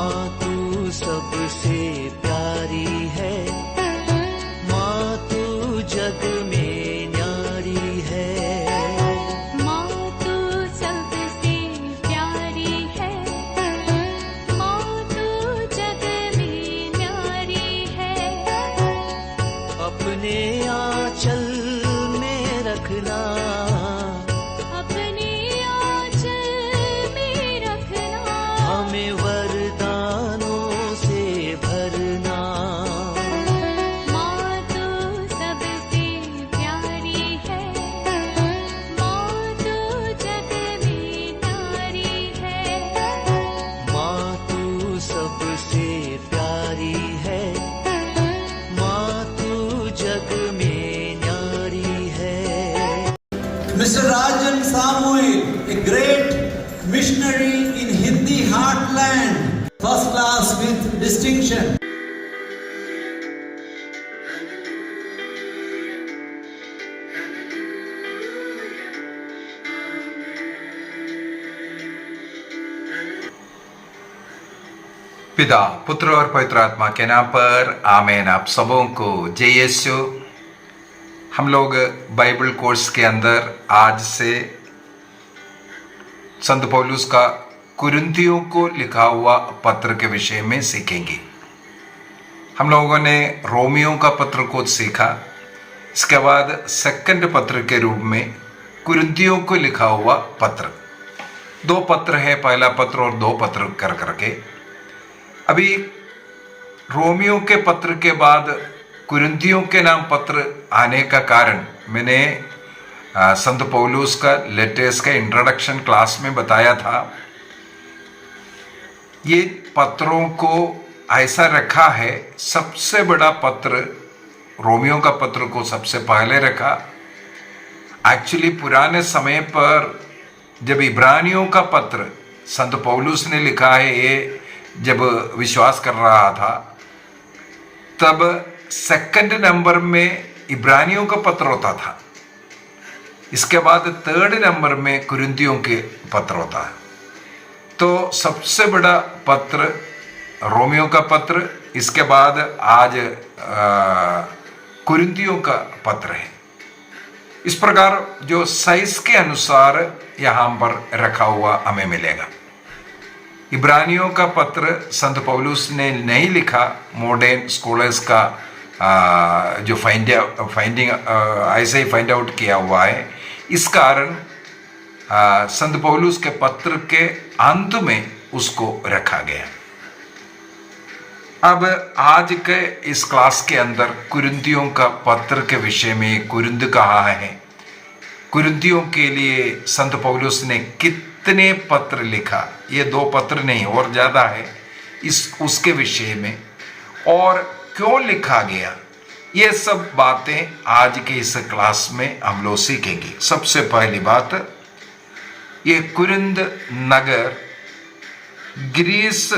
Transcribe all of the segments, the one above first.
माँ तू सबसे प्यारी है, माँ तू जग में न्यारी है। माँ तू सबसे प्यारी है, माँ तू जग में न्यारी है। अपने आंचल में रखना, अपने आंचल में रखना। हमें वरदानों से भरना। माँ तू सबसे प्यारी है, माँ तू जग में न्यारी है। माँ तू सबसे प्यारी है, माँ तू जग में न्यारी है। Mr. Rajan Samuel, a great missionary in Hindi heartland, first class with distinction. पिता, पुत्र और पवित्र आत्मा के नाम पर आमीन। आप सबों को जय यीशु। हम लोग बाइबल कोर्स के अंदर आज से संत पौलुस का कुरिन्थियों को लिखा हुआ पत्र के विषय में सीखेंगे। हम लोगों ने रोमियो का पत्र को सीखा, इसके बाद सेकंड पत्र के रूप में कुरिन्थियों को लिखा हुआ पत्र। 2 पत्र है, पहला पत्र और 2 पत्र कर करके। अभी रोमियो के पत्र के बाद कुरिन्थियों के नाम पत्र आने का कारण मैंने संत पौलुस का लेटर्स का इंट्रोडक्शन क्लास में बताया था। ये पत्रों को ऐसा रखा है, सबसे बड़ा पत्र रोमियो का पत्र को सबसे पहले रखा। एक्चुअली पुराने समय पर जब इब्रानियों का पत्र संत पौलुस ने लिखा है, ये जब विश्वास कर रहा था, तब सेकंड नंबर में इब्रानियों का पत्र होता था। इसके बाद 3rd नंबर में कुरिन्थियों के पत्र होता है। तो सबसे बड़ा पत्र रोमियो का पत्र, इसके बाद आज कुरिन्थियों का पत्र है। इस प्रकार जो साइज के अनुसार यहाँ पर रखा हुआ हमें मिलेगा। इब्रानियों का पत्र संत पौलुस ने नहीं लिखा, मॉडर्न स्कॉलर्स का जो फाइंडिंग ऐसे ही फाइंड आउट किया हुआ है। इस कारण संत पौलुस के पत्र के अंत में उसको रखा गया। अब आज के इस क्लास के अंदर कुरिन्थियों का पत्र के विषय में, कुरिन्थ कहाँ है, कुरिन्थियों के लिए संत पौलुस ने कितने पत्र लिखा, ये 2 पत्र नहीं और ज़्यादा है, उसके विषय में, और क्यों लिखा गया, ये सब बातें आज के इस क्लास में हम लोग सीखेंगे। सबसे पहली बात, ये कुरिन्थ नगर ग्रीस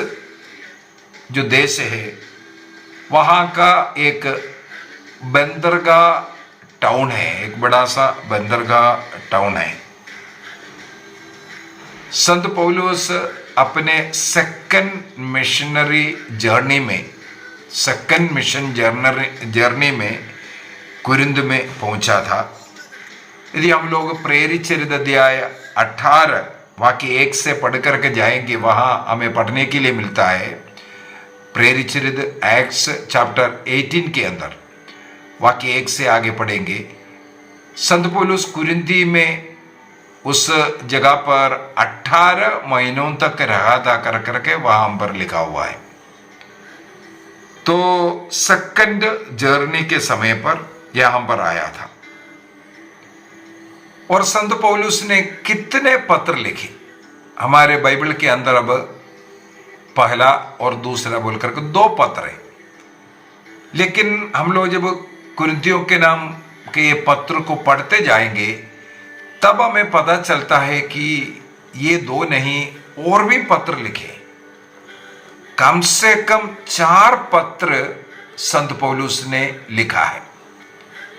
जो देश है, वहाँ का एक बंदरगाह टाउन है, एक बड़ा सा बंदरगाह टाउन है। संत पौलुस अपने सेकंड मिशनरी जर्नी में, सेकंड मिशन जर्नी में कुरिन्थ में पहुंचा था। यदि हम लोग प्रेरित चरित अध्याय 18 वाक्य 1 से पढ़ करके जाएंगे, वहाँ हमें पढ़ने के लिए मिलता है। प्रेरित चरित एक्ट्स चैप्टर 18 के अंदर वाक्य 1 से आगे पढ़ेंगे। संत पौलुस कुरिन्थी में उस जगह पर 18 महीनों तक रहा था कर करके वहां पर लिखा हुआ है। तो सेकंड जर्नी के समय पर यहां पर आया था। और संत पौलुस ने कितने पत्र लिखे हमारे बाइबल के अंदर, अब पहला और दूसरा बोल करके 2 पत्र है। लेकिन हम लोग जब कुरिन्थियों के नाम के पत्र को पढ़ते जाएंगे, तब हमें पता चलता है कि ये 2 नहीं और भी पत्र लिखे, कम से कम 4 पत्र संत पौलुस ने लिखा है।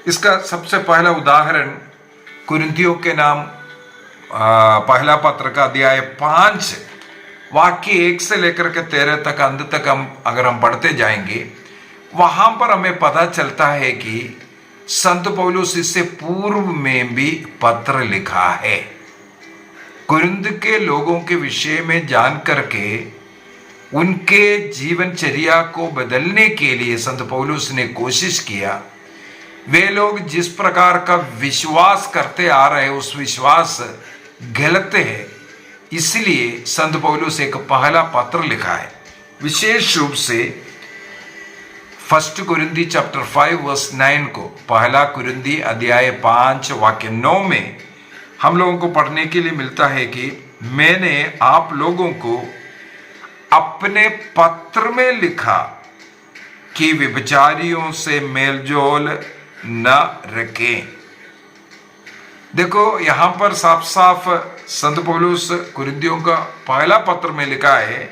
इसका सबसे पहला उदाहरण कुरिन्थियों के नाम पहला पत्र का अध्याय 5 वाक्य 1 से लेकर के 13 तक अंत तक अगर हम पढ़ते जाएंगे, वहां पर हमें पता चलता है कि संत पौलुस इससे पूर्व में भी पत्र लिखा है। कुरिन्थ के लोगों के विषय में जान करके उनके जीवनचर्या को बदलने के लिए संत पौलुस ने कोशिश किया। वे लोग जिस प्रकार का विश्वास करते आ रहे उस विश्वास गलत है, इसलिए संत पौलुस एक पहला पत्र लिखा है। विशेष रूप से 1 कुरिन्थी चैप्टर 5 वर्स 9 को, पहला कुरिन्थी अध्याय 5 वाक्य 9 में हम लोगों को पढ़ने के लिए मिलता है कि मैंने आप लोगों को अपने पत्र में लिखा कि व्यभिचारियों से मेलजोल न रखें। देखो यहां पर साफ साफ संत पौलुस कुरिन्थियों का पहला पत्र में लिखा है,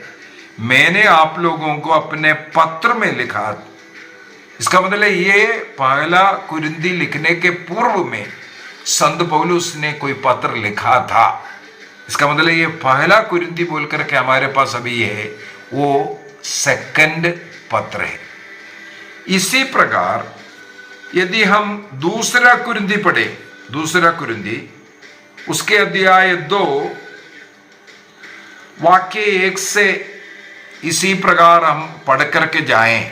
मैंने आप लोगों को अपने पत्र में लिखा। इसका मतलब ये पहला कुरिन्थी लिखने के पूर्व में संत पौलुस ने कोई पत्र लिखा था। इसका मतलब ये पहला कुरिन्थी बोल करके हमारे पास अभी है, वो सेकंड पत्र है। इसी प्रकार यदि हम दूसरा कुरिन्थी पढ़े, दूसरा कुरिन्थी उसके अध्याय 2 वाक्य 1 से इसी प्रकार हम पढ़ करके जाएं,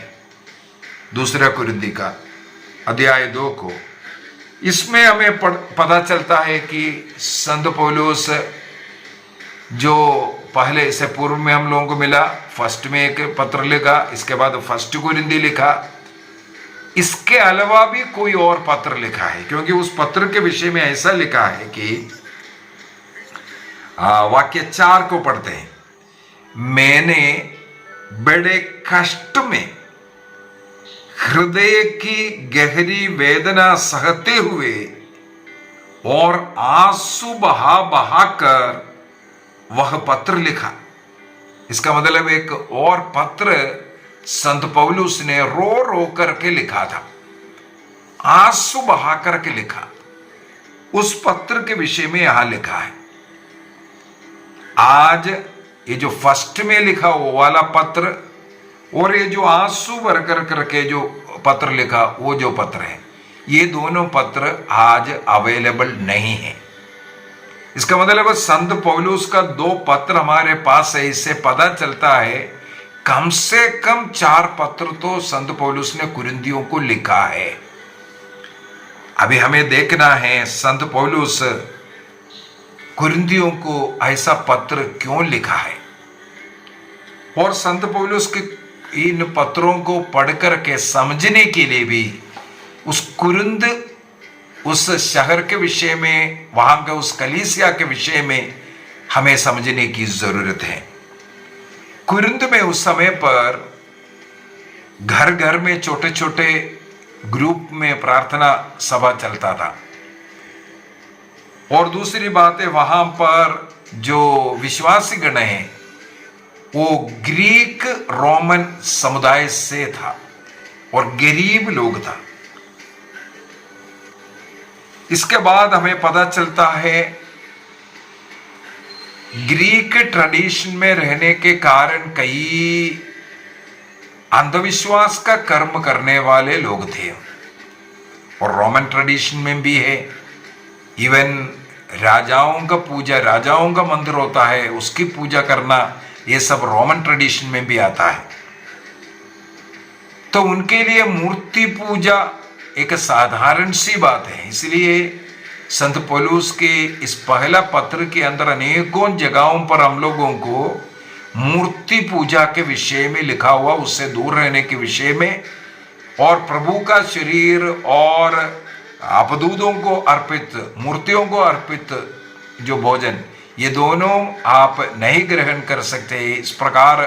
दूसरा कुरिन्थी का अध्याय 2 को, इसमें हमें पता चलता है कि संत पौलुस जो पहले से पूर्व में हम लोगों को मिला, फर्स्ट में एक पत्र लिखा, इसके बाद 1 कुरिन्थी लिखा, इसके अलावा भी कोई और पत्र लिखा है। क्योंकि उस पत्र के विषय में ऐसा लिखा है कि वाक्य 4 को पढ़ते हैं, मैंने बड़े कष्ट में हृदय की गहरी वेदना सहते हुए और आंसू बहा बहा कर वह पत्र लिखा। इसका मतलब एक और पत्र संत पौलुस ने रो रो करके लिखा था, आंसू बहा करके लिखा। उस पत्र के विषय में यहां लिखा है। आज ये जो फर्स्ट में लिखा वो वाला पत्र और ये जो आंसू भर कर करके जो पत्र लिखा वो जो पत्र है, ये दोनों पत्र आज अवेलेबल नहीं है। इसका मतलब संत पौलुस का 2 पत्र हमारे पास है। इससे पता चलता है कम से कम 4 पत्र तो संत पौलुस ने कुरिन्थियों को लिखा है। अभी हमें देखना है संत पौलुस कुरिन्थियों को ऐसा पत्र क्यों लिखा है, और संत पौलुस के इन पत्रों को पढ़कर के समझने के लिए भी उस कुरिन्थ, उस शहर के विषय में, वहां के उस कलीसिया के विषय में हमें समझने की जरूरत है। कुरिन्थ में उस समय पर घर घर में छोटे छोटे ग्रुप में प्रार्थना सभा चलता था, और दूसरी बात है वहां पर जो विश्वासी गण हैं वो ग्रीक रोमन समुदाय से था और गरीब लोग था। इसके बाद हमें पता चलता है ग्रीक ट्रेडिशन में रहने के कारण कई अंधविश्वास का कर्म करने वाले लोग थे, और रोमन ट्रेडिशन में भी है। इवन राजाओं का पूजा, राजाओं का मंदिर होता है, उसकी पूजा करना, ये सब रोमन ट्रेडिशन में भी आता है। तो उनके लिए मूर्ति पूजा एक साधारण सी बात है। इसलिए संत पौलुस के इस पहला पत्र के अंदर अनेकों जगहों पर हम लोगों को मूर्ति पूजा के विषय में लिखा हुआ, उससे दूर रहने के विषय में, और प्रभु का शरीर और अपदूतों को अर्पित, मूर्तियों को अर्पित जो भोजन, ये दोनों आप नहीं ग्रहण कर सकते, इस प्रकार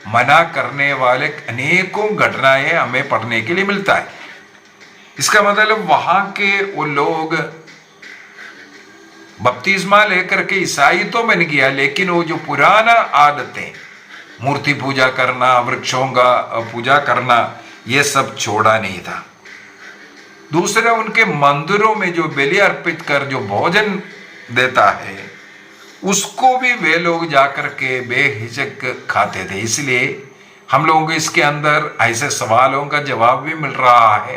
मना करने वाले अनेकों घटनाएं हमें पढ़ने के लिए मिलता है। इसका मतलब वहां के वो लोग बपतिस्मा लेकर के ईसाई तो बन गया, लेकिन वो जो पुराना आदतें, मूर्ति पूजा करना, वृक्षों का पूजा करना, ये सब छोड़ा नहीं था। दूसरा, उनके मंदिरों में जो बलि अर्पित कर जो भोजन देता है उसको भी वे लोग जाकर के बेहिचक खाते थे। इसलिए हम लोगों को इसके अंदर ऐसे सवालों का जवाब भी मिल रहा है,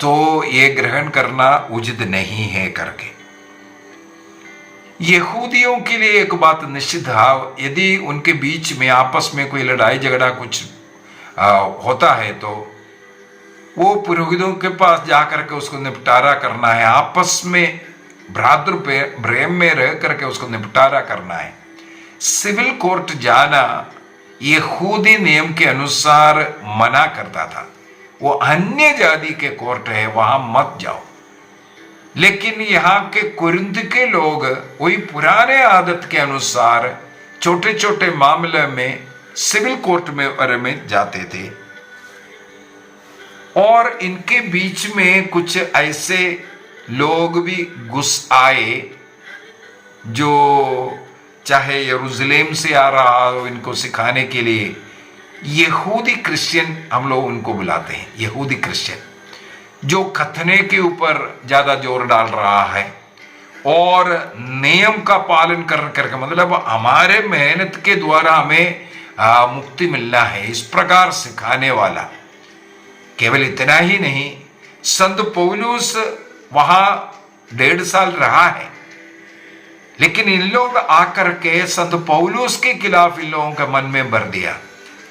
तो ये ग्रहण करना उचित नहीं है करके। यहूदियों के लिए एक बात निश्चित है, यदि उनके बीच में आपस में कोई लड़ाई झगड़ा कुछ होता है तो वो पुरोहितों के पास जाकर के उसको निपटारा करना है, आपस में भ्रातृ प्रेम में रह करके उसको निपटारा करना है। सिविल कोर्ट जाना यहूदी नियम के अनुसार मना करता था। वो अन्य जाति के कोर्ट है, वहां मत जाओ। लेकिन यहाँ के कुरिन्थ के लोग वही पुराने आदत के अनुसार छोटे छोटे मामले में सिविल कोर्ट में जाते थे, और इनके बीच में कुछ ऐसे लोग भी घुस आए जो चाहे यरूशलेम से आ रहा हो इनको सिखाने के लिए। यहूदी क्रिश्चियन हम लोग उनको बुलाते हैं, यहूदी क्रिश्चियन, जो खतने के ऊपर ज्यादा जोर डाल रहा है और नियम का पालन करके, मतलब हमारे मेहनत के द्वारा हमें मुक्ति मिलना है, इस प्रकार सिखाने वाला। केवल इतना ही नहीं, संत पौलुस वहां 1.5 साल रहा है, लेकिन इन लोग आकर के संत पौलुस के खिलाफ इन लोगों का मन में भर दिया।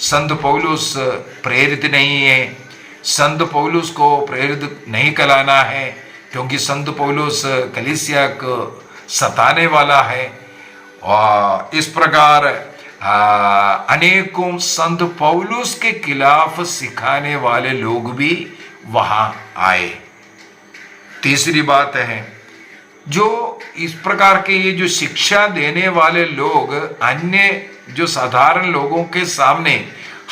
संत पौलुस प्रेरित नहीं है, संत पौलुस को प्रेरित नहीं कहलाना है, क्योंकि संत पौलुस कलीसिया को सताने वाला है। और इस प्रकार अनेकों संत पौलुस के खिलाफ सिखाने वाले लोग भी वहां आए। तीसरी बात है, जो इस प्रकार के ये जो शिक्षा देने वाले लोग अन्य जो साधारण लोगों के सामने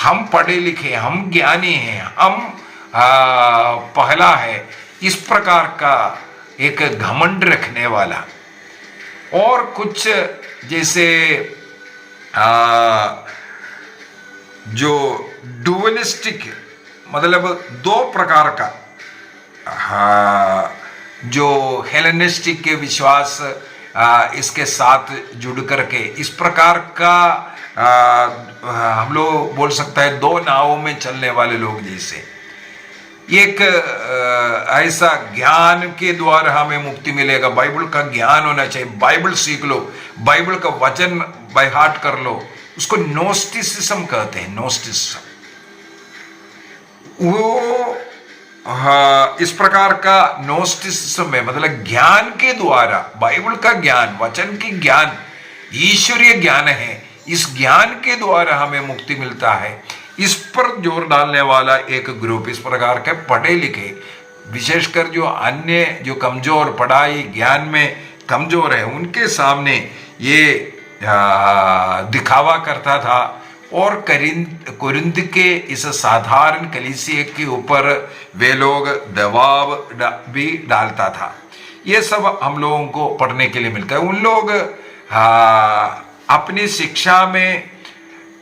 हम पढ़े लिखे, हम ज्ञानी हैं, हम पहला है, इस प्रकार का एक घमंड रखने वाला, और कुछ जैसे जो डुअलिस्टिक, मतलब 2 प्रकार का, जो हेलेनिस्टिक के विश्वास इसके साथ जुड़ करके इस प्रकार का हम लोग बोल सकते हैं 2 नावों में चलने वाले लोग। जैसे एक ऐसा ज्ञान के द्वारा हमें मुक्ति मिलेगा, बाइबल का ज्ञान होना चाहिए, बाइबल सीख लो, बाइबल का वचन बाय हार्ट कर लो, उसको नोस्टिसिज्म कहते हैं। नोस्टिसिज्म वो इस प्रकार का नोस्टिसिज्म है, मतलब ज्ञान के द्वारा, बाइबल का ज्ञान, वचन की ज्ञान ईश्वरीय ज्ञान है, इस ज्ञान के द्वारा हमें मुक्ति मिलता है। इस पर जोर डालने वाला एक ग्रुप, इस प्रकार के पढ़े लिखे, विशेषकर जो अन्य जो कमजोर, पढ़ाई ज्ञान में कमजोर है, उनके सामने ये दिखावा करता था, और कुरिन्थ के इस साधारण कलीसिया के ऊपर वे लोग दबाव भी डालता था। ये सब हम लोगों को पढ़ने के लिए मिलता है। उन लोग अपनी शिक्षा में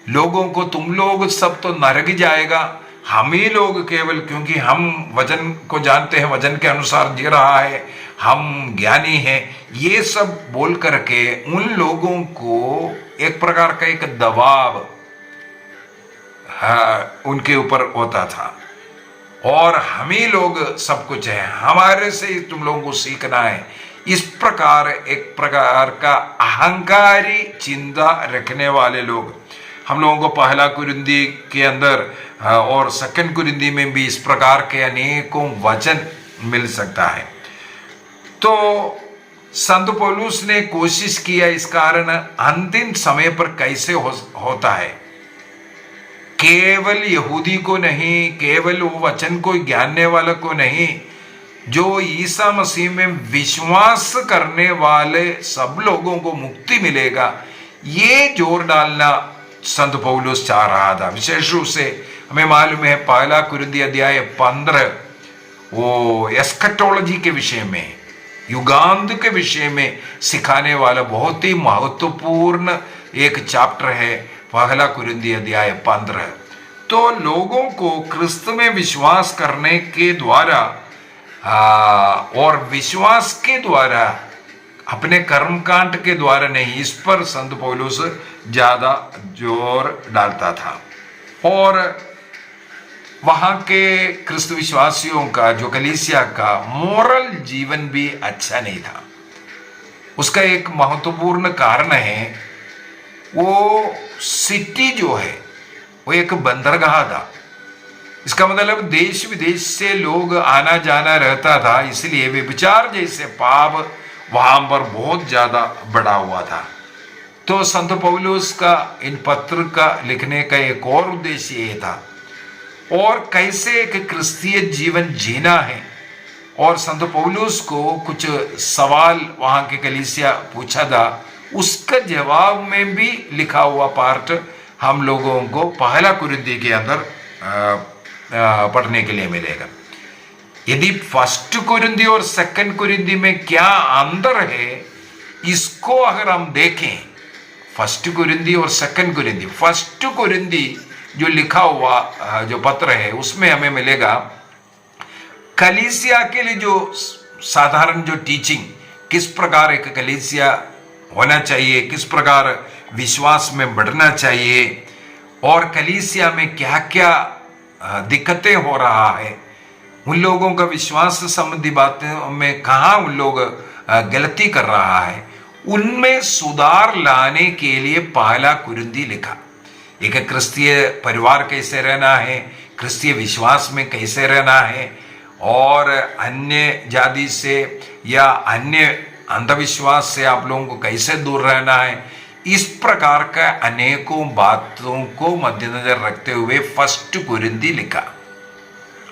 लोगों को, तुम लोग सब तो नरक जाएगा, हम ही लोग केवल क्योंकि हम वचन को जानते हैं, वचन के अनुसार जी रहा है, हम ज्ञानी हैं, ये सब बोल करके उन लोगों को एक प्रकार का एक दबाव उनके ऊपर होता था, और हम ही लोग सब कुछ है, हमारे से ही तुम लोगों को सीखना है। इस प्रकार एक प्रकार का अहंकारी चिंता रखने वाले लोग हम लोगों को पहला कुरिन्थी के अंदर और सेकंड कुरिन्थी में भी इस प्रकार के अनेकों वचन मिल सकता है। तो संत पौलुस ने कोशिश किया, इस कारण अंतिम समय पर कैसे होता है, केवल यहूदी को नहीं, केवल वो वचन को जानने वाले को नहीं, जो ईसा मसीह में विश्वास करने वाले सब लोगों को मुक्ति मिलेगा, ये जोर डालना संत पौलुस चाह रहा था। विशेष रूप से हमें मालूम है पहला कुरिन्थी अध्याय 15 वो एस्कटोलॉजी के विषय में, युगांत के विषय में सिखाने वाला बहुत ही महत्वपूर्ण एक चैप्टर है पहला कुरिन्थी अध्याय 15। तो लोगों को क्रिस्त में विश्वास करने के द्वारा और विश्वास के द्वारा अपने कर्मकांड के द्वारा नहीं, इस पर संत पौलुस ज्यादा जोर डालता था। और वहां के क्रिस्त विश्वासियों का, जो कलीसिया का मोरल जीवन भी अच्छा नहीं था। उसका एक महत्वपूर्ण कारण है, वो सिटी जो है वो एक बंदरगाह था। इसका मतलब देश विदेश से लोग आना जाना रहता था, इसलिए व्यभिचार जैसे पाप वहां पर बहुत ज्यादा बढ़ा हुआ था। तो संत पौलुस का इन पत्र का लिखने का एक और उद्देश्य ये था, और कैसे एक क्रिस्तीय जीवन जीना है। और संत पौलुस को कुछ सवाल वहां के कलीसिया पूछा था, उसका जवाब में भी लिखा हुआ पार्ट हम लोगों को पहला कुरिन्थी के अंदर पढ़ने के लिए मिलेगा। यदि फर्स्ट कुरिन्थी और सेकंड कुरिन्थी में क्या अंतर है, इसको अगर हम देखें, फर्स्ट कुरिन्थी और सेकंड कुरिन्थी, फर्स्ट कुरिन्थी जो लिखा हुआ जो पत्र है उसमें हमें मिलेगा कलीसिया के लिए जो साधारण जो टीचिंग, किस प्रकार एक कलीसिया होना चाहिए, किस प्रकार विश्वास में बढ़ना चाहिए, और कलीसिया में क्या क्या दिक्कतें हो रहा है, उन लोगों का विश्वास संबंधी बातों में कहाँ उन लोग गलती कर रहा है, उनमें सुधार लाने के लिए पहला कुरिन्थी लिखा। एक क्रिस्तीय परिवार कैसे रहना है, क्रिस्तीय विश्वास में कैसे रहना है, और अन्य जाति से या अन्य अंधविश्वास से आप लोगों को कैसे दूर रहना है, इस प्रकार का अनेकों बातों को मद्देनजर रखते हुए फर्स्ट कुरिन्थी लिखा।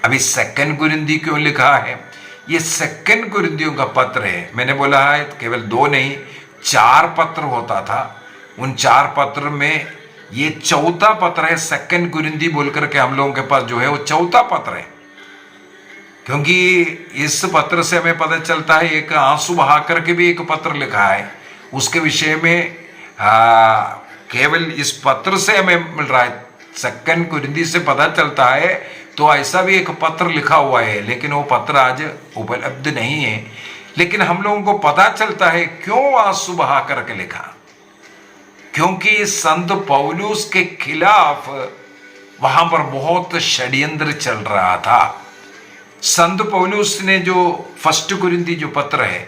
अभी सेकंड कुरिन्थी क्यों लिखा है? ये सेकंड कुरिन्थियों का पत्र है। मैंने बोला है केवल 2 नहीं 4 पत्र होता था। उन 4 पत्र में ये चौथा पत्र है। सेकंड कुरिन्थी बोलकर के हम लोगों के पास जो है वो चौथा पत्र है, क्योंकि इस पत्र से हमें पता चलता है एक आंसू बहा करके भी एक पत्र लिखा है, उसके विषय में केवल इस पत्र से हमें मिल रहा है। सेकंड कुरिन्थी से पता चलता है तो ऐसा भी एक पत्र लिखा हुआ है, लेकिन वो पत्र आज उपलब्ध नहीं है। लेकिन हम लोगों को पता चलता है क्यों आंसू बहा करके लिखा, क्योंकि संत पौलुस के खिलाफ वहां पर बहुत षड्यंत्र चल रहा था। संत पौलुस ने जो फर्स्ट कुरिन्थी जो पत्र है,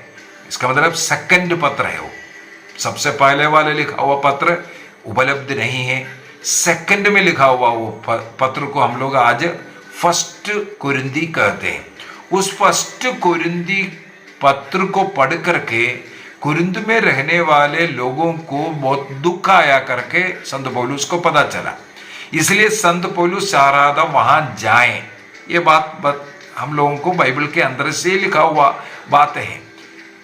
इसका मतलब सेकंड पत्र है, वो सबसे पहले वाले लिखा हुआ पत्र उपलब्ध नहीं है। सेकंड में लिखा हुआ वो पत्र को हम लोग आज फर्स्ट कुरिन्थी कहते हैं। उस फर्स्ट कुरिन्थी पत्र को पढ़ करके कुरिन्थ में रहने वाले लोगों को बहुत दुख आया करके संत पौलुस को पता चला, इसलिए संत पौलुस चाह रहा था वहां जाएं। ये बात हम लोगों को बाइबल के अंदर से लिखा हुआ बात है।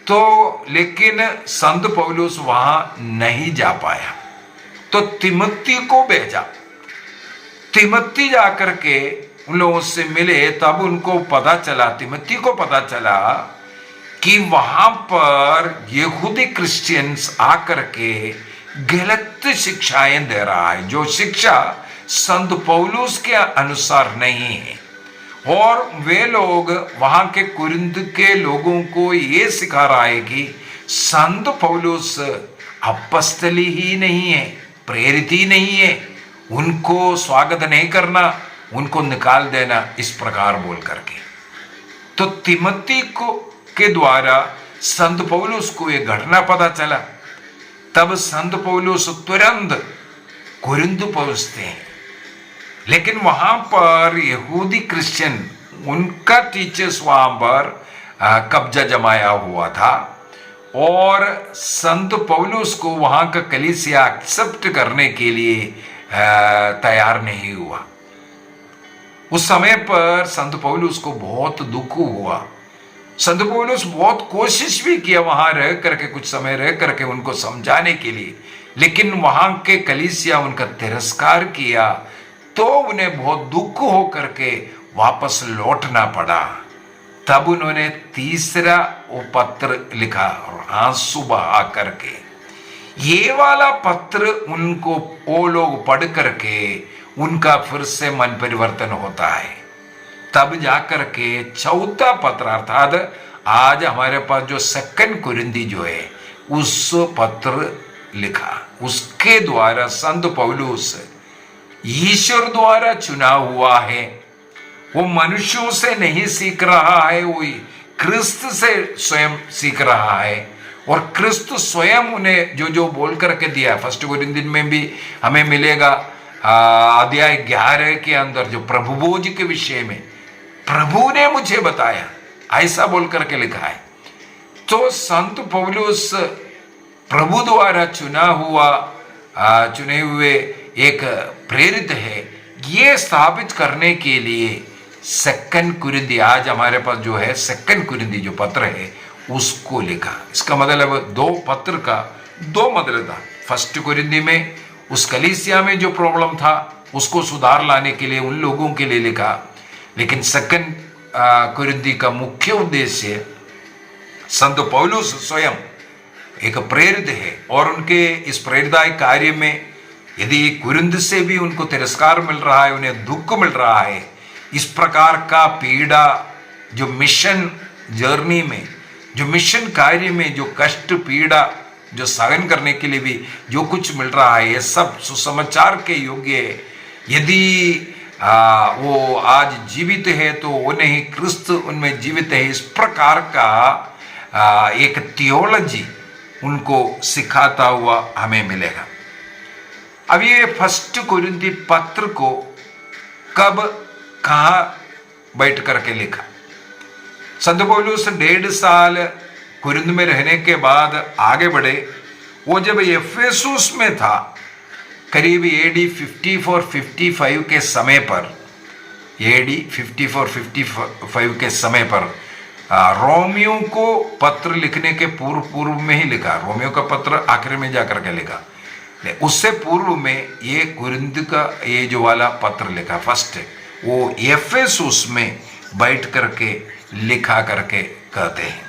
तो लेकिन संत पौलुस वहां नहीं जा पाया, तो तिमोथी को भेजा। तिमोथी जाकर के उन लोगों से मिले, तब उनको पता चला, तिमोथी को पता चला कि वहां पर यहूदी क्रिश्चियंस आकर के गलत शिक्षाएं दे रहा है, जो शिक्षा संत पौलुस के अनुसार नहीं है। और वे लोग वहां के कुरिन्थ के लोगों को ये सिखा रहा है कि संत पौलुस अपस्तली ही नहीं है, प्रेरित ही नहीं है, उनको स्वागत नहीं करना, उनको निकाल देना, इस प्रकार बोल करके। तो तिमोथी को के द्वारा संत पौलुस को यह घटना पता चला। तब संत पौलुस तुरंत कुरिन्थ पहुंचते हैं, लेकिन वहां पर यहूदी क्रिश्चियन, उनका टीचर्स वहां पर कब्जा जमाया हुआ था, और संत पौलुस को वहां का कलीसिया एक्सेप्ट करने के लिए तैयार नहीं हुआ। उस समय पर संत पौलुस को बहुत दुख हुआ। संत पौलुस बहुत कोशिश भी किया वहां रह करके, कुछ समय रह करके उनको समझाने के लिए, लेकिन वहां के कलीसिया उनका तिरस्कार किया, तो उन्हें बहुत दुख हो करके वापस लौटना पड़ा। तब उन्होंने तीसरा वो पत्र लिखा और आंसू बहा करके। ये वाला पत्र उनको वो लोग पढ़ करके उनका फिर से मन परिवर्तन होता है। तब जाकर के चौथा पत्र, अर्थात आज हमारे पास जो सेकंड कुरिन्थी जो है, उस पत्र लिखा। उसके द्वारा संत पौलुस ईश्वर द्वारा चुना हुआ है, वो मनुष्यों से नहीं सीख रहा है, वो क्रिस्त से स्वयं सीख रहा है। और क्रिस्त स्वयं उन्हें जो जो बोल करके दिया, फर्स्ट कोरिन्थियन में भी हमें मिलेगा अध्याय 11 के अंदर, जो प्रभु भोज के विषय में प्रभु ने मुझे बताया, ऐसा बोल करके लिखा है। तो संत पौलुस प्रभु द्वारा चुने हुए एक प्रेरित है, ये स्थापित करने के लिए सेकंड कुरिन्थी, आज हमारे पास जो है सेकंड कुरिन्थी जो पत्र है उसको लिखा। इसका मतलब दो पत्र का दो मतलब था। फर्स्ट कुरिन्थी में उस कलीसिया में जो प्रॉब्लम था उसको सुधार लाने के लिए उन लोगों के लिए लिखा, लेकिन सेकंड कुरिन्थी का मुख्य उद्देश्य संत पौलुस स्वयं एक प्रेरित है, और उनके इस प्रेरिताय कार्य में यदि कुरिन्थ से भी उनको तिरस्कार मिल रहा है, उन्हें दुख मिल रहा है, इस प्रकार का पीड़ा जो मिशन जर्नी में, जो मिशन कार्य में जो कष्ट पीड़ा जो सहन करने के लिए भी जो कुछ मिल रहा है, ये सब सुसमाचार के योग्य है। यदि वो आज जीवित है तो वो नहीं, क्रिस्त उनमें जीवित है, इस प्रकार का एक थियोलॉजी उनको सिखाता हुआ हमें मिलेगा। अब ये फर्स्ट कुरिन्थी पत्र को कब कहाँ बैठ करके लिखा? संत पौलुस 1.5 साल कुरिन्थ में रहने के बाद आगे बढ़े। वो जब एफेसुस में था, करीब AD 54-55 के समय पर, AD 54-55 के समय पर रोमियो को पत्र लिखने के पूर्व में ही लिखा। रोमियो का पत्र आखिर में जाकर के लिखा, उससे पूर्व में ये कुरिन्थ का ये जो वाला पत्र लिखा फर्स्ट, वो एफेसुस में बैठ करके लिखा करके कहते हैं।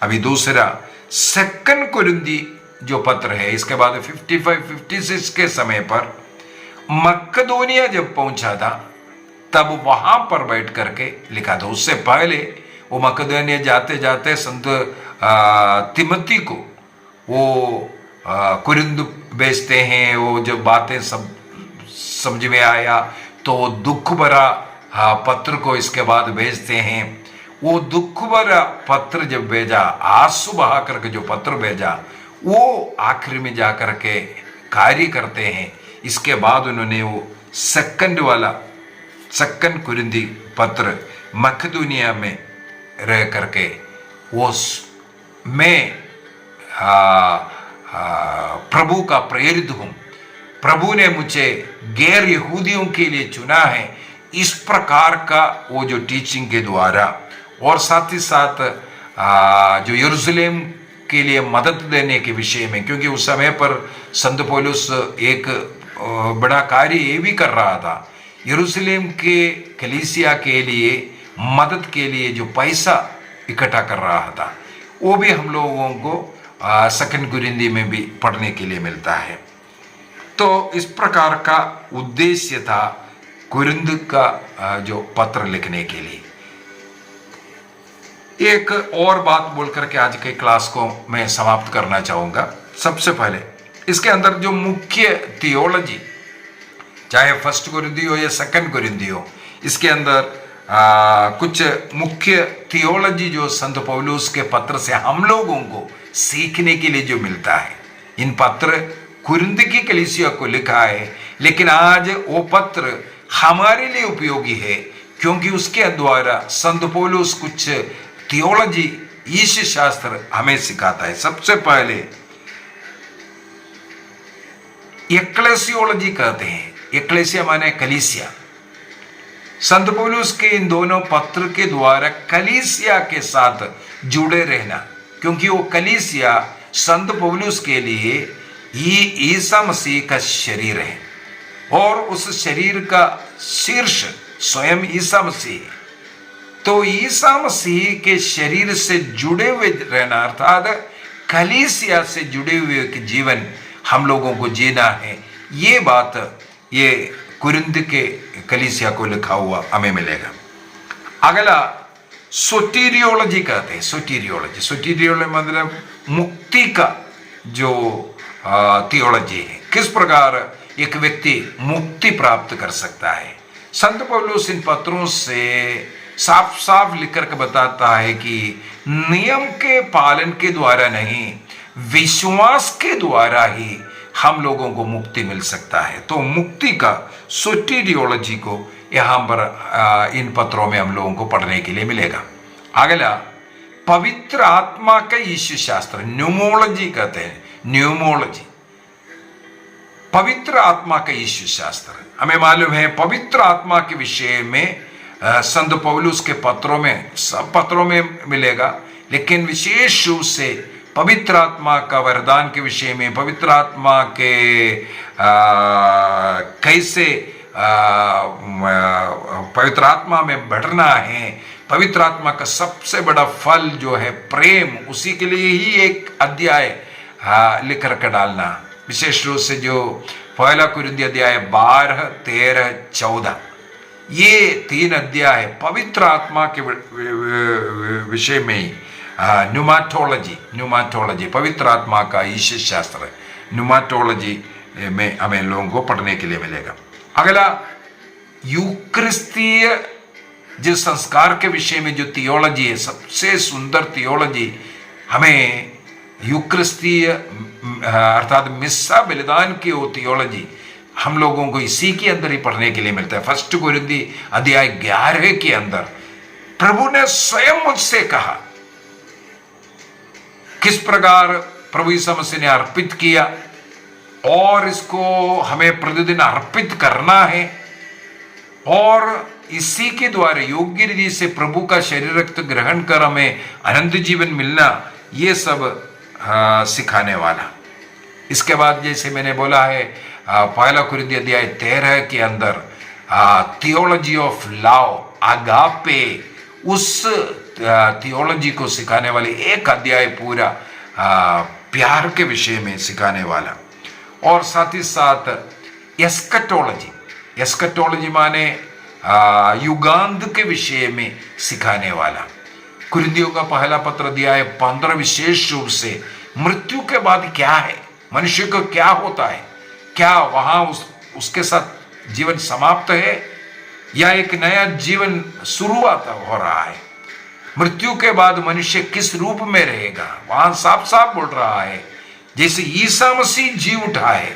अभी दूसरा सेकंड कुरिन्थी जो पत्र है, इसके बाद 55-56 के समय पर मकदोनिया जब पहुंचा था तब वहां पर बैठ करके लिखा था। उससे पहले वो मकदोनिया जाते जाते संत तिमोथी को वो कुरिन्थ भेजते हैं। वो जब बातें सब समझ में आया तो दुख भरा पत्र को इसके बाद भेजते हैं। वो दुख भरा पत्र जब भेजा, आंसू बहा करके जो पत्र भेजा, वो आखिर में जा करके कार्य करते हैं। इसके बाद उन्होंने वो सेकंड कुरिन्थी पत्र मकदोनिया में रह करके वो मैं प्रभु का प्रेरित हूँ, प्रभु ने मुझे गैर यहूदियों के लिए चुना है, इस प्रकार का वो जो टीचिंग के द्वारा, और साथ ही साथ जो यरूशलेम के लिए मदद देने के विषय में, क्योंकि उस समय पर संत पौलुस एक बड़ा कार्य ये भी कर रहा था, यरूशलेम के कलीसिया के लिए मदद के लिए जो पैसा इकट्ठा कर रहा था, वो भी हम लोगों को सेकंड कुरिन्थी में भी पढ़ने के लिए मिलता है। तो इस प्रकार का उद्देश्य था कुरिन्थ का जो पत्र लिखने के लिए। एक और बात बोल करके आज के क्लास को मैं समाप्त करना चाहूँगा। सबसे पहले इसके अंदर जो मुख्य थियोलॉजी, चाहे फर्स्ट कुरिन्थी हो या सेकंड कुरिन्थी हो, इसके अंदर कुछ मुख्य थियोलॉजी जो संत पौलुस के पत्र से हम लोगों को सीखने के लिए जो मिलता है। इन पत्र कुरिन्थ की कलीसिया को लिखा है, लेकिन आज वो पत्र हमारे लिए उपयोगी है, क्योंकि उसके द्वारा संत पौलुस कुछ थियोलॉजी, ईश शास्त्र हमें सिखाता है। सबसे पहले एक्लेसियोलॉजी कहते हैं। एक्लेसिया माने कलीसिया। संत पौलुस के इन दोनों पत्र के द्वारा कलीसिया के साथ जुड़े रहना, क्योंकि वो कलीसिया संत पौलुस के लिए ईसा मसीह का शरीर है, और उस शरीर का शीर्ष स्वयं ईसा मसीह है। तो ईसा मसीह के शरीर से जुड़े हुए रहना, अर्थात कलीसिया से जुड़े हुए जीवन हम लोगों को जीना है। ये बात ये कुरिन्थ के कलीसिया को लिखा हुआ हमें मिलेगा। अगला सोटीरियोलॉजी कहते हैं। सोटीरियोलॉजी मतलब मुक्ति का जो थियोलॉजी है, किस प्रकार एक व्यक्ति मुक्ति प्राप्त कर सकता है। संत पौलुस इन पत्रों से साफ साफ लिख कर बताता है कि नियम के पालन के द्वारा नहीं, विश्वास के द्वारा ही हम लोगों को मुक्ति मिल सकता है। तो मुक्ति का सोटीरियोलॉजी को यहाँ पर इन पत्रों में हम लोगों को पढ़ने के लिए मिलेगा। अगला पवित्र आत्मा का यीशु शास्त्र, न्यूमोलॉजी कहते हैं। न्यूमोलॉजी पवित्र आत्मा का यीशु शास्त्र। हमें मालूम है पवित्र आत्मा के विषय में संत पौलुस के पत्रों में, सब पत्रों में मिलेगा, लेकिन विशेष रूप से पवित्र आत्मा का वरदान के विषय में, पवित्र आत्मा के कैसे पवित्र आत्मा में बढ़ना है, पवित्र आत्मा का सबसे बड़ा फल जो है प्रेम, उसी के लिए ही एक अध्याय लिख कर डालना। विशेष रूप से जो पहला कुरिन्थी अध्याय 12, 13, 14, ये 3 अध्याय पवित्र आत्मा के विषय में ही न्यूमाटोलॉजी पवित्र आत्मा का यीशु शास्त्र, न्यूमाटोलॉजी में हमें लोगों को पढ़ने के लिए मिलेगा। अगला यूक्रिस्तीय जो संस्कार के विषय में जो थियोलॉजी है, सबसे सुंदर थियोलॉजी हमें यूक्रिस्तीय अर्थात मिस्सा बलिदान की वो थियोलॉजी हम लोगों को इसी के अंदर ही पढ़ने के लिए मिलता है। फर्स्ट कुरिन्थी अध्याय 11 के अंदर प्रभु ने स्वयं मुझसे कहा, किस प्रकार प्रभु यीशु मसीह ने अर्पित किया और इसको हमें प्रतिदिन अर्पित करना है, और इसी के द्वारा योग्य रीति से प्रभु का शरीर रक्त ग्रहण कर हमें अनंत जीवन मिलना, ये सब सिखाने वाला। इसके बाद जैसे मैंने बोला है पहला कुरिन्थी अध्याय 13 के अंदर थियोलॉजी ऑफ लव, अगापे, उस थियोलॉजी को सिखाने वाले एक अध्याय पूरा प्यार के विषय में सिखाने वाला। और साथ ही साथ एस्कटोलॉजी माने युगांत के विषय में सिखाने वाला। कुरिन्थियों का पहला पत्र अध्याय 15 विशेष रूप से मृत्यु के बाद क्या है, मनुष्य को क्या होता है, क्या वहां उसके साथ जीवन समाप्त है या एक नया जीवन शुरुआत हो रहा है, मृत्यु के बाद मनुष्य किस रूप में रहेगा, वहां साफ साफ बोल रहा है जैसे ईसा मसीह जी उठा है,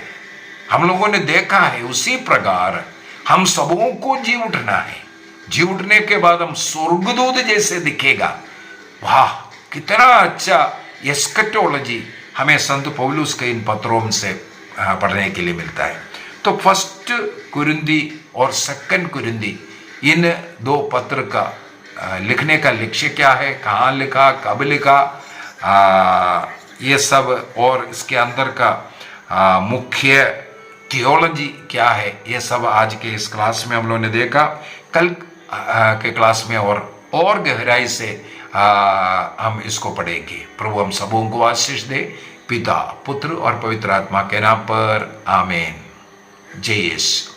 हम लोगों ने देखा है, उसी प्रकार हम सबों को जी उठना है। जी उठने के बाद हम स्वर्गदूत जैसे दिखेगा। वाह, कितना अच्छा एस्कटोलॉजी हमें संत पौलुस के इन पत्रों से पढ़ने के लिए मिलता है। तो फर्स्ट कुरिन्थी और सेकंड कुरिन्थी, इन 2 पत्र का लिखने का लक्ष्य क्या है, कहाँ लिखा, कब लिखा, ये सब, और इसके अंदर का मुख्य थियोलॉजी क्या है, ये सब आज के इस क्लास में हम लोगों ने देखा। कल के क्लास में और गहराई से हम इसको पढ़ेंगे। प्रभु हम सबों को आशीष दे, पिता, पुत्र और पवित्र आत्मा के नाम पर, आमीन। जय यीशु।